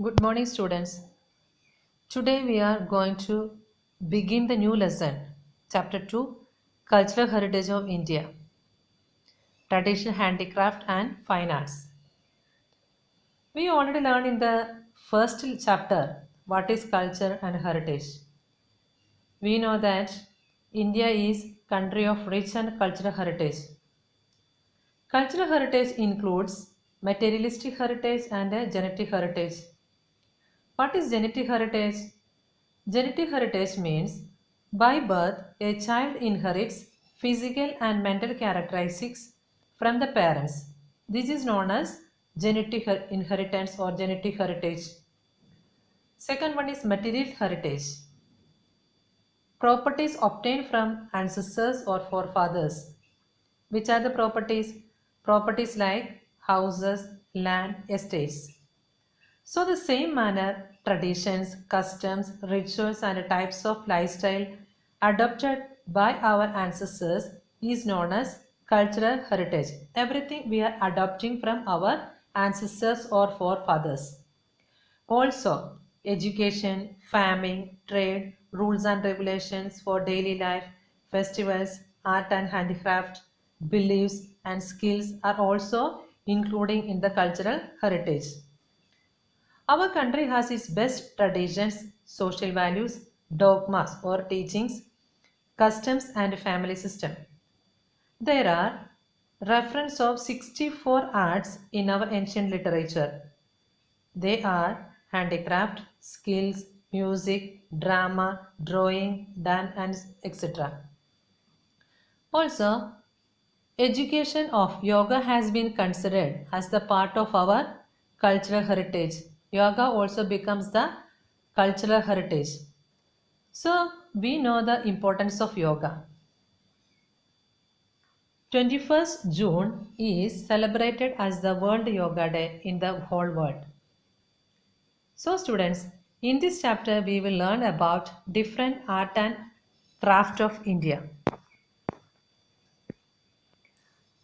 Good morning, students. Today we are going to begin the new lesson, Chapter 2 Cultural Heritage of India, Traditional Handicraft and Fine Arts. We already learned in the first chapter what is culture and heritage. We know that India is country of rich and cultural heritage. Cultural heritage includes materialistic heritage and a genetic heritage. What is genetic heritage? Genetic heritage means by birth a child inherits physical and mental characteristics from the parents. This is known as genetic inheritance or genetic heritage. Second one is material heritage. Properties obtained from ancestors or forefathers. Which are the properties? Properties like houses, land, estates. So, the same manner, traditions, customs, rituals, and types of lifestyle adopted by our ancestors is known as cultural heritage. Everything we are adopting from our ancestors or forefathers. Also, education, farming, trade, rules and regulations for daily life, festivals, art and handicraft, beliefs, and skills are also including in the cultural heritage. Our country has its best traditions, social values, dogmas or teachings, customs and family system. There are reference of 64 arts in our ancient literature. They are handicraft, skills, music, drama, drawing, dance and etc. Also, education of yoga has been considered as the part of our cultural heritage. Yoga also becomes the cultural heritage. So, we know the importance of yoga. 21st June is celebrated as the World Yoga Day in the whole world. So, students, in this chapter we will learn about different art and craft of India.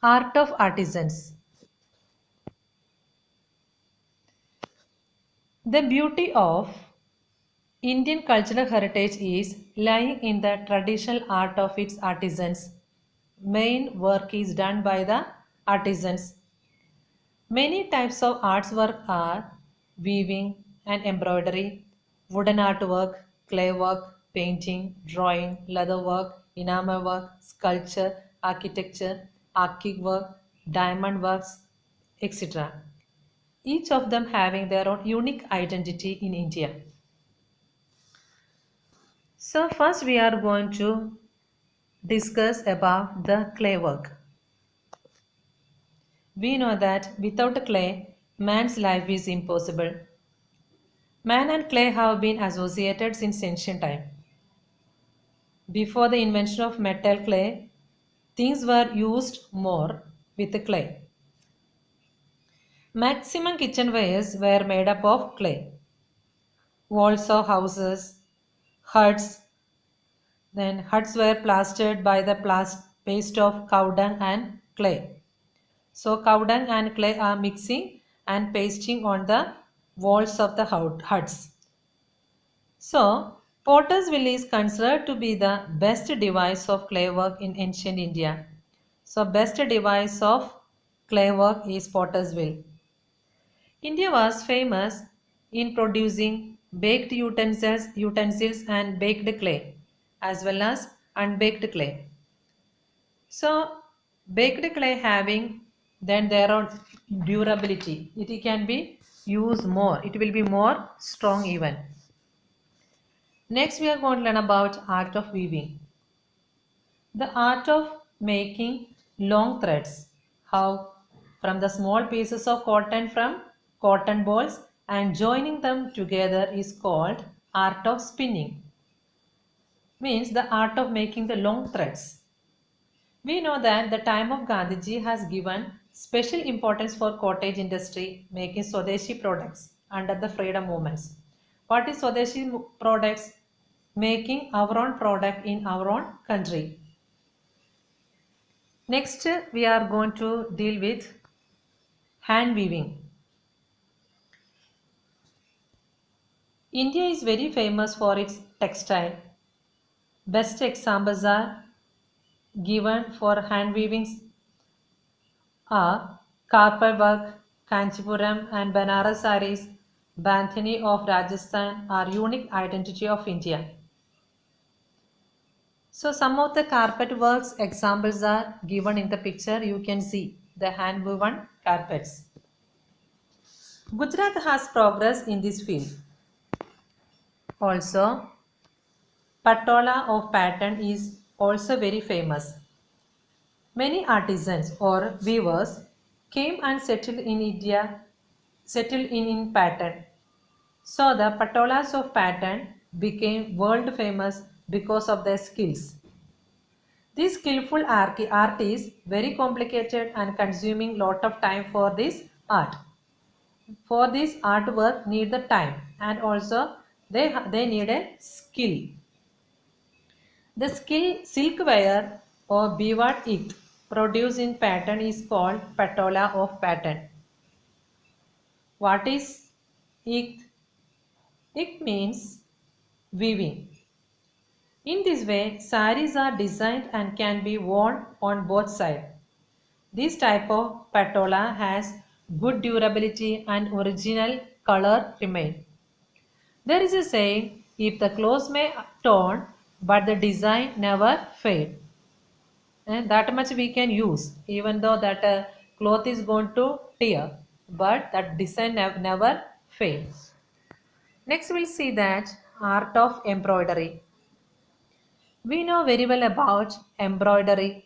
Art of artisans. The beauty of Indian cultural heritage is lying in the traditional art of its artisans. Main work is done by the artisans. Many types of arts work are weaving and embroidery, wooden artwork, clay work, painting, drawing, leather work, enamel work, sculpture, architecture, archic work, diamond works, etc. Each of them having their own unique identity in India. So first we are going to discuss about the clay work. We know that without clay, man's life is impossible. Man and clay have been associated since ancient time. Before the invention of metal clay, things were used more with the clay. Maximum kitchenwares were made up of clay. Walls of houses, huts, then huts were plastered by the paste of cow dung and clay. So cow dung and clay are mixing and pasting on the walls of the huts. So potter's wheel is considered to be the best device of clay work in ancient India. So best device of clay work is potter's wheel. India was famous in producing baked utensils and baked clay as well as unbaked clay. So baked clay having then their own durability. It can be used more. It will be more strong even. Next we are going to learn about art of weaving. The art of making long threads. How from the small pieces of cotton from cotton balls and joining them together is called art of spinning. Means the art of making the long threads. We know that the time of Gandhiji has given special importance for cottage industry making Swadeshi products under the freedom movements. What is Swadeshi products? Making our own product in our own country. Next, we are going to deal with hand weaving. India is very famous for its textile. Best examples are given for hand weaving are Karpal work, Kanchipuram and Banaras sarees, Bandhani of Rajasthan are unique identity of India. So some of the carpet works examples are given in the picture. You can see the hand woven carpets. Gujarat has progress in this field. Also, Patola of pattern is also very famous. Many artisans or weavers came and settled in India, settled in pattern. So the patolas of pattern became world famous because of their skills. These skillful artists very complicated and consuming lot of time for this art. For this artwork need the time and also they need a skill. The silkware or biwat ict produced in pattern is called patola of pattern. What is ict? Ict means weaving. In this way, saris are designed and can be worn on both sides. This type of patola has good durability and original color remain. There is a saying, if the clothes may torn, but the design never fade. And that much we can use, even though that cloth is going to tear, but that design never fades. Next we'll see that art of embroidery. We know very well about embroidery.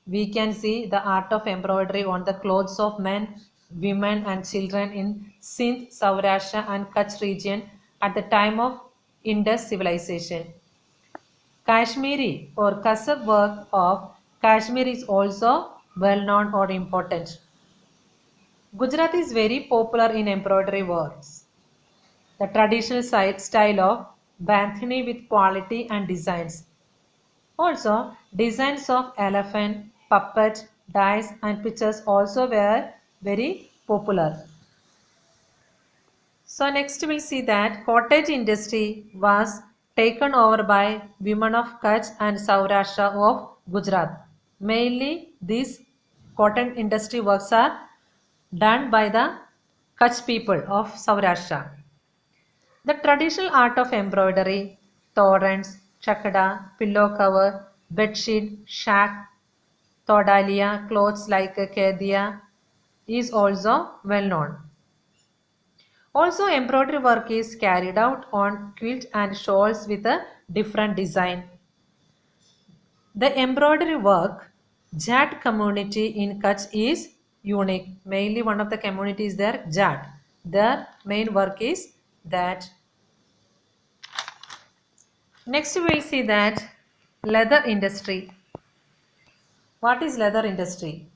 We can see the art of embroidery on the clothes of men, women and children in Sindh, Saurashtra and Kutch region at the time of Indus civilization. Kashmiri or Kasab work of Kashmir is also well known or important. Gujarat is very popular in embroidery works. The traditional style of Bandhani with quality and designs. Also, designs of elephant, puppet, dice and pictures also were very popular. So next we'll see that cottage industry was taken over by women of Kutch and Saurashtra of Gujarat. Mainly these cotton industry works are done by the Kutch people of Saurashtra. The traditional art of embroidery, torrents, chakada, pillow cover, bedsheet, shack, todalia, clothes like kedia is also well known. Also, embroidery work is carried out on quilt and shawls with a different design. The embroidery work Jat community in Kutch is unique. Mainly one of the communities there, Jat. Their main work is that. Next we will see that leather industry. What is leather industry?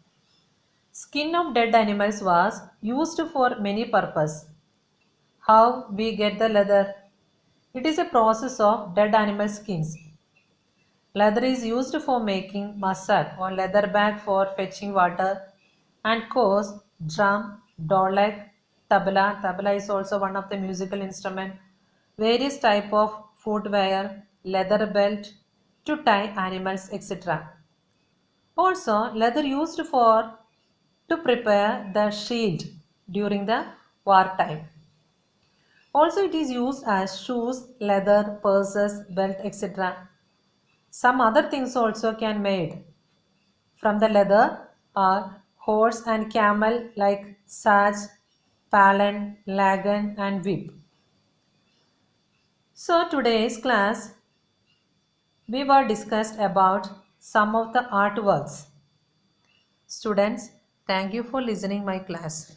Skin of dead animals was used for many purposes. How we get the leather? It is a process of dead animal skins. Leather is used for making masak or leather bag for fetching water and course, drum, dolak, tabla. Tabla is also one of the musical instrument. Various type of footwear, leather belt to tie animals, etc. Also, leather used for to prepare the shield during the wartime. Also, it is used as shoes, leather, purses, belt, etc. Some other things also can made from the leather are horse and camel like sage, palan, lagan and whip. So today's class we were discussed about some of the artworks. Students, thank you for listening my class.